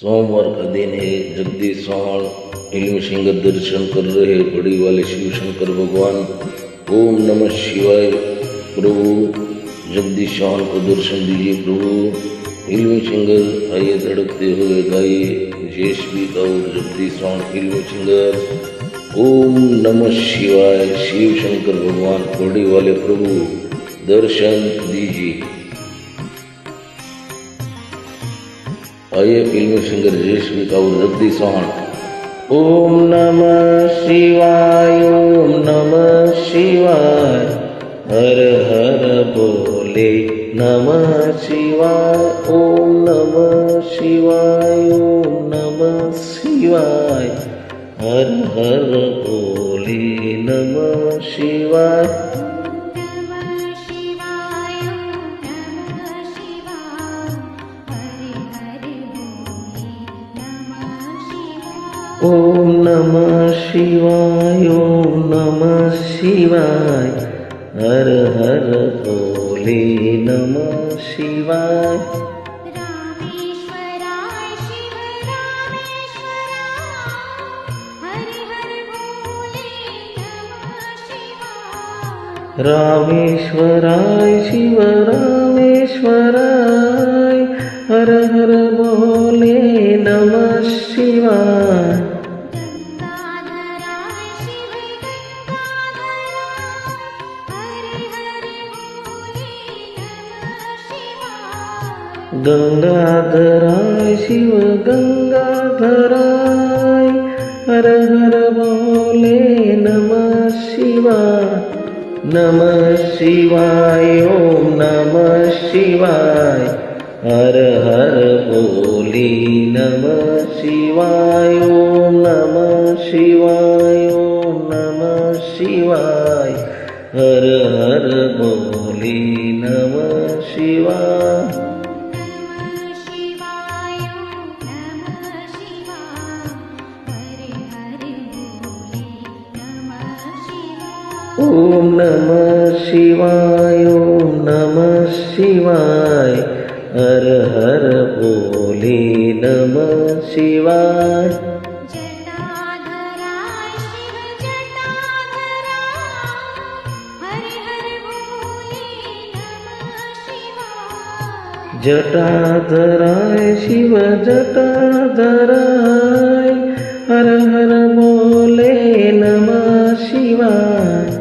सोमवार का दिन है। जगदीश चौहान इल्म सिंह दर्शन कर रहे बड़ी वाले शिव शंकर भगवान। ओम नमः शिवाय। प्रभु जगदीश चौहान को दर्शन दीजिए प्रभु। इल्म सिंगर आइए धड़कते हुए गाइए जेएसपी का और जगदीश चौहान इल्म सिंगर। ओम नमः शिवाय। शिव शंकर भगवान बड़ी वाले प्रभु दर्शन दीजिए। आइए फिल्मी सिंगर जेएसपी का और जगदीश चौहान। ओम नमः शिवाय। ओम नमः शिवाय। हर हर बोले नमः शिवाय। ओम नमः शिवाय। ओम नमः शिवाय। हर हर बोले नमः शिवाय। ओम नमः शिवाय। ओम नमः शिवाय। हर हर बोले नमः शिवाय। रामेश्वराय शिव रामेश्वराय। हर हर बोले नमः शिवाय। गंगाधराय शिव गंगाधराय। हर हर बोले नमः शिवाय। नमः शिवाय। ओम नमः शिवाय। हर हर बोले नमः शिवाय। ओम नमः शिवाय। ओम नमः शिवाय। हर हर बोले नमः शिवाय। ओम नमः शिवाय। ओम नमः शिवाय। हर हर बोले नमः शिवाय। जटाधराय शिव जटाधराय। हर हर बोले नमः शिवाय।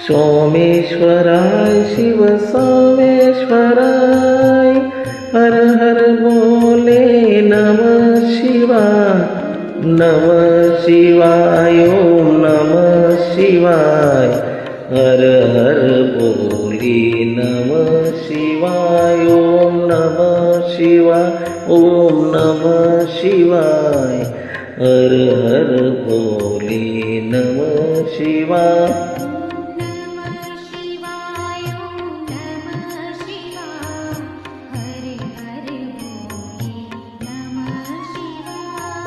सोमेश्वराय शिव सोमेश्वराय। हर हर बोले नमः शिवाय। नमः शिवाय। ओम नमः शिवाय। हर हर बोले नमः शिवाय। ओम नमः शिवाय। ओम नमः शिवाय। हर हर बोले नमः शिवाय।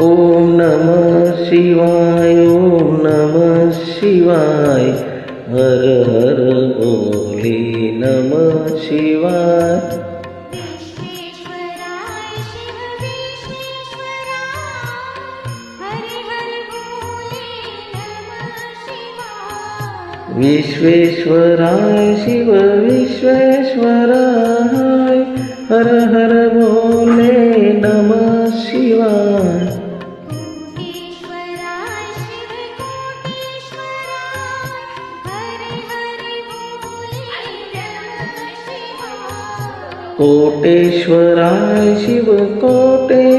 ओम नमः शिवाय। ओम नमः शिवाय। हर हर बोले नमः शिवाय। विश्वेश्वराय शिव विश्वेश्वराय। हर हर बोले नमः शिवाय। कोटेश्वराय शिव कोटेश्वराय।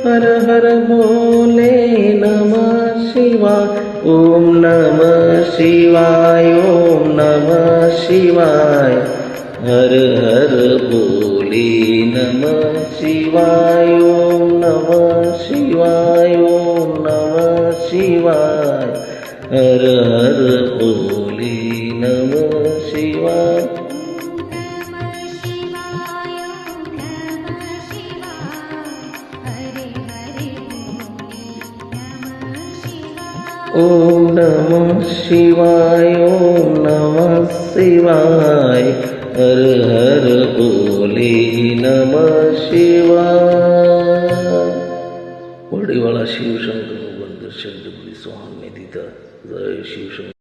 हर हर बोले नमः शिवाय। ओम नमः शिवाय। ओम नमः शिवाय। हर हर बोले नमः शिवाय। ओम नमः शिवाय। ओम नमः शिवाय। हर हर बोले नमः शिवाय। ओम नमः शिवाय, ओम नमः शिवाय, हर हर बोले नमः शिवाय। वडीवाला शिवशंकर भगवान दर्शन जगदीश स्वामी ने दीदा। जय शिवशंकर।